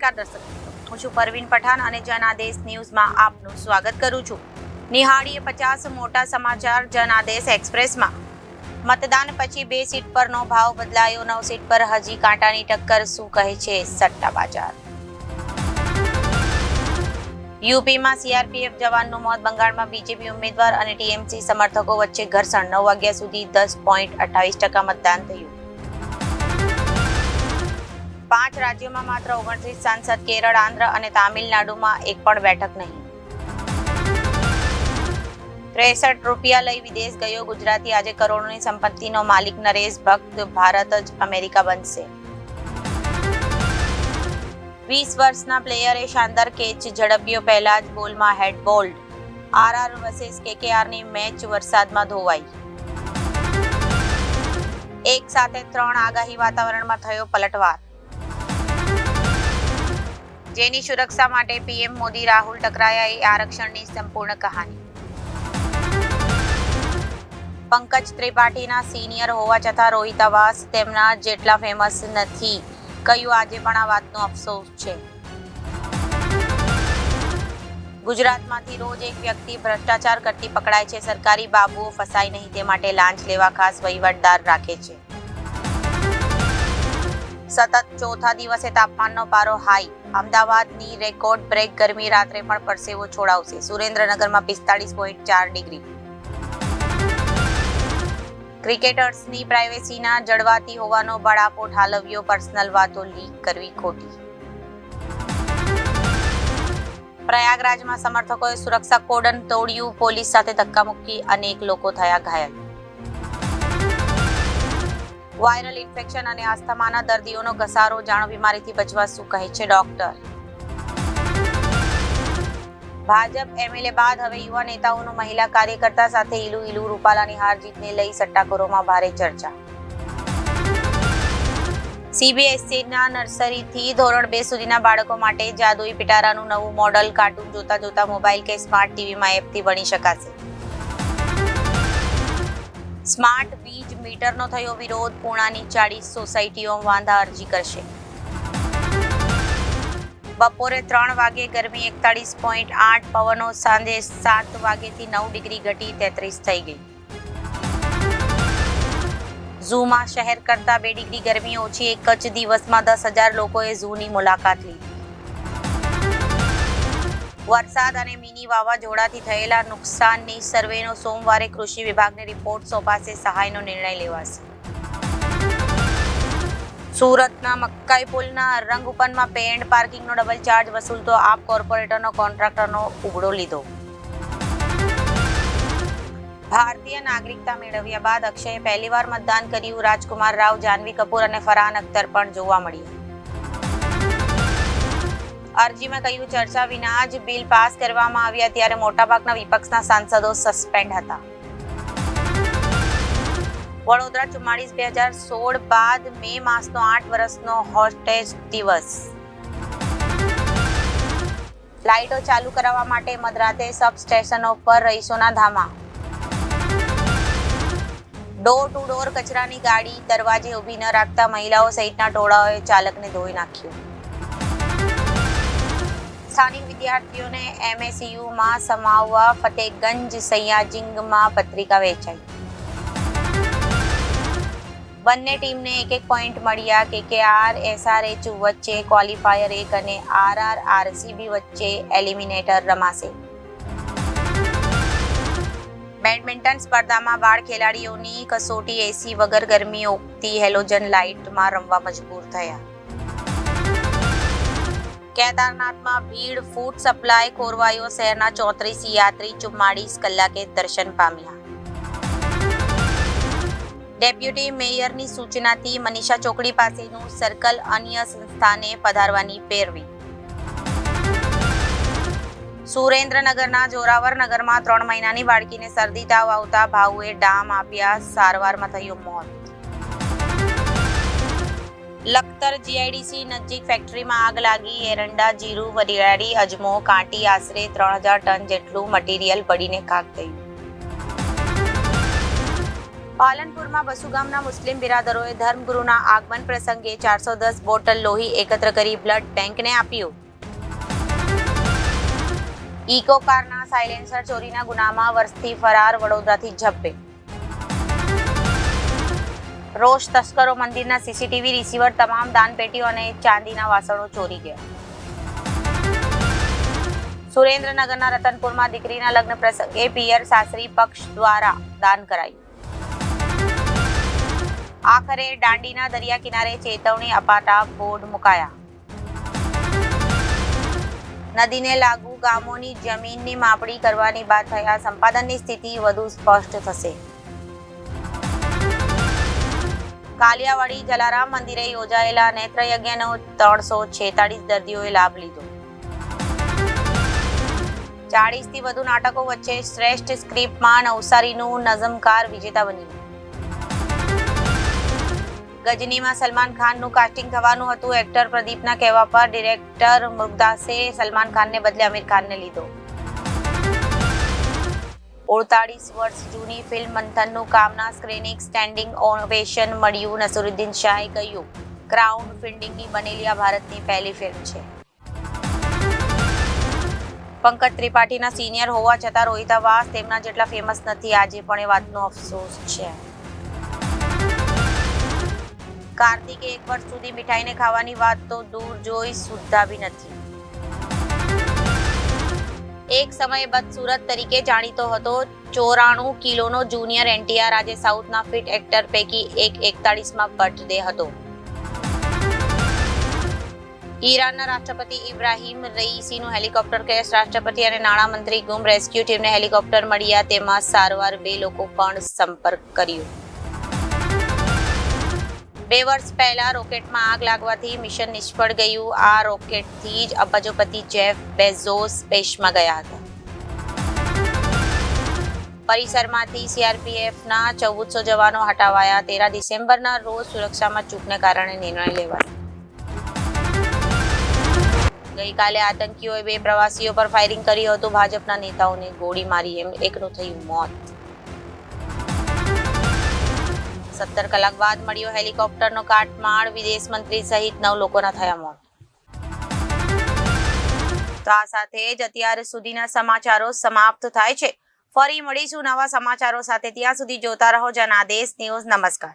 નમસ્કાર દર્શક મિત્રો, હું છું પરવીન પઠાણ અને જનાદેશ ન્યૂઝમાં આપનું સ્વાગત કરું છું. નિહાળીએ 50 મોટા સમાચાર. જનાદેશ એક્સપ્રેસમાં મતદાન પછી 2 સીટ પરનો ભાવ બદલાયો. 9 સીટ પર હજી કાંટાની ટક્કર. શું કહે છે સટ્ટા બજાર? યુપીમાં સીઆરપીએફ જવાનનું મોત. બંગાળમાં બીજેપી ઉમેદવાર અને ટીએમસી સમર્થકો વચ્ચે ઘર્ષણ. 9 વાગ્યા સુધી 10.28% મતદાન થયું. 5 રાજ્યોમાં માત્ર 29 સાંસદ. કેરળ, આંધ્ર અને તામિલનાડુમાં એક પણ બેઠક નહીં. 63 રૂપિયા લઈ વિદેશ ગયો ગુજરાતી આજે કરોડોની સંપત્તિનો માલિક. નરેશ ભક્ત. ભારત જ અમેરિકા બનશે. 20 વર્ષના પ્લેયરે શાનદાર કેચ ઝડપ્યો. પહેલા જ બોલમાં હેડ બોલ્ડ. આરઆર વર્સેસ કેકેઆરની મેચ વરસાદમાં ધોવાઈ. એક સાથે 3 આગાહી. વાતાવરણમાં થયો પલટવાર. જેની સુરક્ષા માટે પીએમ મોદી રાહુલ ટકરાયા. એ આરક્ષણની સંપૂર્ણ કહાની. પંકજ ત્રિપાઠીના સિનિયર હોવા છતાં રોહિતા વાસ તેમના જેટલા ફેમસ નથી. કયું આજે પણ આ વાતનો અફસોસ છે. ગુજરાતમાંથી રોજ એક વ્યક્તિ ભ્રષ્ટાચાર કરતી પકડાય છે. સરકારી બાબુઓ ફસાય નહીં તે માટે લાંચ લેવા ખાસ વહીવટદાર રાખે છે. સતત ચોથા દિવસે તાપમાનનો પારો હાઈ. અમદાવાદની રેકોર્ડ બ્રેક ગરમી રાત્રે પણ પરસેવો છોડાવશે. સુરેન્દ્રનગરમાં 45.4 ડિગ્રી. ક્રિકેટર્સની પ્રાઇવેસીના જળવાતી હોવાનો બળાપો ઠાલવ્યો. પર્સનલ વાતો લીક કરવી ખોટી. પ્રયાગરાજમાં સમર્થકોએ સુરક્ષા કોર્ડન તોડ્યું. પોલીસ સાથે ધક્કામુક્કી. અનેક લોકો થયા ઘાયલ. વાયરલ ઇન્ફેક્શન અને અસ્થમાના દર્દીઓનો ઘસારો. જાણો બીમારીથી બચવા શું કહે છે ડોક્ટર. ભાજપ એમએલએ બાદ હવે યુવા નેતાઓનું મહિલા કાર્યકર્તા સાથે ઈલુ. રૂપાલાની હાર જીતને લઈ સટ્ટાખોરોમાં ભારે ચર્ચા. સીબીએસઈના નર્સરીથી ધોરણ 2 સુધીના બાળકો માટે જાદુઈ પિટારાનું નવું મોડલ. કાર્ટૂન જોતા મોબાઈલ કે સ્માર્ટ ટીવીમાં એપથી ભણી શકાશે. સ્માર્ટ વીજ મીટરનો થયો વિરોધ. પૂણાની 40 સોસાયટીઓ વાંધા અરજી કરશે. બપોરે 3 વાગે ગરમી 41.8. પવનો સાંજે 7 વાગ્યેથી 9 ડિગ્રી ઘટી 33 થઈ ગઈ. ઝૂમાં શહેર કરતા 2 ડિગ્રી ગરમી ઓછી. એક જ દિવસમાં 10,000 લોકોએ ઝૂની મુલાકાત લીધી. વરસાદ અને મિની વાવાઝોડાથી થયેલા નુકસાનની સર્વેનો સોમવારે કૃષિ વિભાગને રિપોર્ટ સોંપાશે. સહાયનો નિર્ણય લેવાશે. સુરતના મક્કાઈ પુલના રંગપનમાં પેન્ડ પાર્કિંગનો ડબલ ચાર્જ વસૂલતો આપ કોર્પોરેટરનો કોન્ટ્રાક્ટરનો ઉઘડો લીધો. ભારતીય નાગરિકતા મેળવ્યા બાદ અક્ષયે પહેલીવાર મતદાન કર્યું. રાજકુમાર રાવ, જાહ્નવી કપૂર અને ફરહાન અખ્તર પણ જોવા મળ્યા. અરજીમાં કહ્યું ચર્ચા વિના જ બિલ પાસ કરવામાં આવ્યા ત્યારે મોટાભાગના વિપક્ષના સાંસદો સસ્પેન્ડ હતા. વડોદરા 44/2016 બાદ મે માસનો 8 વર્ષનો હોસ્ટેજ દિવસ. લાઇટો ચાલુ કરાવવા માટે મધરાતે સબ સ્ટેશનો પર રહીશોના ધામા. ડોર ટુ ડોર કચરાની ગાડી દરવાજે ઊભી ન રાખતા મહિલાઓ સહિતના ટોળાઓએ ચાલકને ધોઈ નાખ્યો. સ્થાનિક વિદ્યાર્થીઓને એમએસયુમાં સમાવવા ફતેગંજ સયાજીમાં પત્રિકા વેચાઈ. બંને ટીમને 1 પોઈન્ટ મળ્યા. કેકેઆર એસઆરએચ વચ્ચે ક્વોલિફાયર 1 અને આરઆર આરસીબી વચ્ચે એલિમિનેટર રમાશે. બેડમિન્ટન સ્પર્ધામાં બાળ ખેલાડીઓની કસોટી એસી વગર ગરમી ઓગતી હેલોજન લાઇટમાં રમવા મજબૂર થયા. કેદારનાથમાં ભીડ. ફૂડ સપ્લાય ખોરવાયો. શહેરના 34 યાત્રી 44 કલાકે દર્શન પામ્યા. ડેપ્યુટી મેયરની સૂચનાથી મનીષા ચોકડી પાસેનું સર્કલ અન્ય સંસ્થાને પધારવાની પેરવી. સુરેન્દ્રનગરના જોરાવર નગરમાં 3 મહિનાની બાળકીને શરદી તાવ આવતા ભાવુએ ડામ આપ્યા. સારવારમાં થયું મોત. લખતર જીઆઈડીસી નજીક ફેક્ટરીમાં આગ લાગી. એરંડા, જીરું, વરિયાળી, અજમો, કાંટી આશરે 3000 ટન જેટલું મટીરીયલ બળીને ખાક થયું. પાલનપુરમાં બસુ ગામના મુસ્લિમ બિરાદરોએ ધર્મગુરુના આગમન પ્રસંગે 410 બોટલ લોહી એકત્ર કરી બ્લડ બેંકને આપ્યું. ઇકો કારના સાયલેન્સર ચોરીના ગુનામાં વર્ષથી ફરાર વડોદરાથી ઝડપે. રોષ તસ્કરો મંદિરના સીસીટીવી રિસીવર, તમામ દાનપેટીઓ અને ચાંદીના વાસણો ચોરી ગયા. સુરેન્દ્રનગરના રતનપુરમાં દીકરીના લગ્ન પ્રસંગે પિયર સાસરી પક્ષ દ્વારા દાન કરાયું. આખરે દાંડીના દરિયા કિનારે ચેતવણી અપાતા બોર્ડ મુકાયા. નદીને લાગુ ગામોની જમીનની માપણી કરવાની બાદ થયા સંપાદનની સ્થિતિ વધુ સ્પષ્ટ થશે. કાલિયાવાડી જલારામ મંદિરે યોજાયેલા નેત્રયજ્ઞનો 346 દર્દીઓએ લાભ લીધો. 40થી વધુ નાટકો વચ્ચે શ્રેષ્ઠ સ્ક્રિપ્ટમાં નવસારીનું નઝમકાર વિજેતા બન્યું. ગજનીમાં સલમાન ખાનનું કાસ્ટિંગ થવાનું હતું. એક્ટર પ્રદીપના કહેવા પર ડિરેક્ટર મુર્ગદાસે સલમાન ખાનને બદલે આમિર ખાનને લીધો. 48 વર્ષ જૂની ફિલ્મ મંથનનું કામના સ્ક્રીનિંગ સ્ટેન્ડિંગ ઓવેશન મળ્યું. નસરુદ્દીન શાહે કહ્યું, ક્રાઉડ ફંડિંગની બનેલી આ ભારતની પહેલી ફિલ્મ છે. પંકજ ત્રિપાઠીના સિનિયર હોવા છતાં રોહિતા વાસ તેમના જેટલા ફેમસ નથી. આજે પણ એ વાતનો અફસોસ છે. કાર્તિકે 1 વર્ષ સુધી મીઠાઈને ખાવાની વાત તો દૂર જોઈ સુદ્ધા બી નથી. એક સમયે બદસુરત તરીકે જાણીતો હતો. 94 કિલોનો જુનિયર એનટીઆર આજે સાઉથના ફિટ એક્ટર પૈકી એક 41માં બર્થડે હતો. ઈરાનના રાષ્ટ્રપતિ ઇબ્રાહિમ રઈસીનું હેલિકોપ્ટર ક્રેશ. રાષ્ટ્રપતિ અને નાણામંત્રી ગુમ. રેસ્ક્યુ ટીમને હેલિકોપ્ટર મળ્યા. તેમાં સારવાર 2 લોકો પણ સંપર્ક કર્યો. 2 વર્ષ પહેલા રોકેટમાં આગ લાગવાથી મિશન નિષ્ફળ ગયું. આ રોકેટથી જ અબજોપતિ જેફ બેઝોસ સ્પેસમાં ગયા હતા. પરિસરમાંથી સીઆરપીએફના 1400 જવાનો હટાવાયા. 13 ડિસેમ્બરના રોજ સુરક્ષામાં ચૂકને કારણે નિર્ણય લેવાયો. ગઈકાલે આતંકીઓએ 2 પ્રવાસીઓ પર ફાયરિંગ કર્યું હતું. ભાજપના નેતાઓને ગોળી મારી એમ એકનું થયું મોત. 17 કલાક બાદ મળ્યો હેલિકોપ્ટરનો કાટમાળ. વિદેશ મંત્રી સહિત 9 લોકોના થયા મોત. તો આ સાથે જ અત્યાર સુધીના સમાચારો સમાપ્ત થાય છે. ફરી મળીશું નવા સમાચારો સાથે. ત્યાં સુધી જોતા રહો જનાદેશ ન્યૂઝ. નમસ્કાર.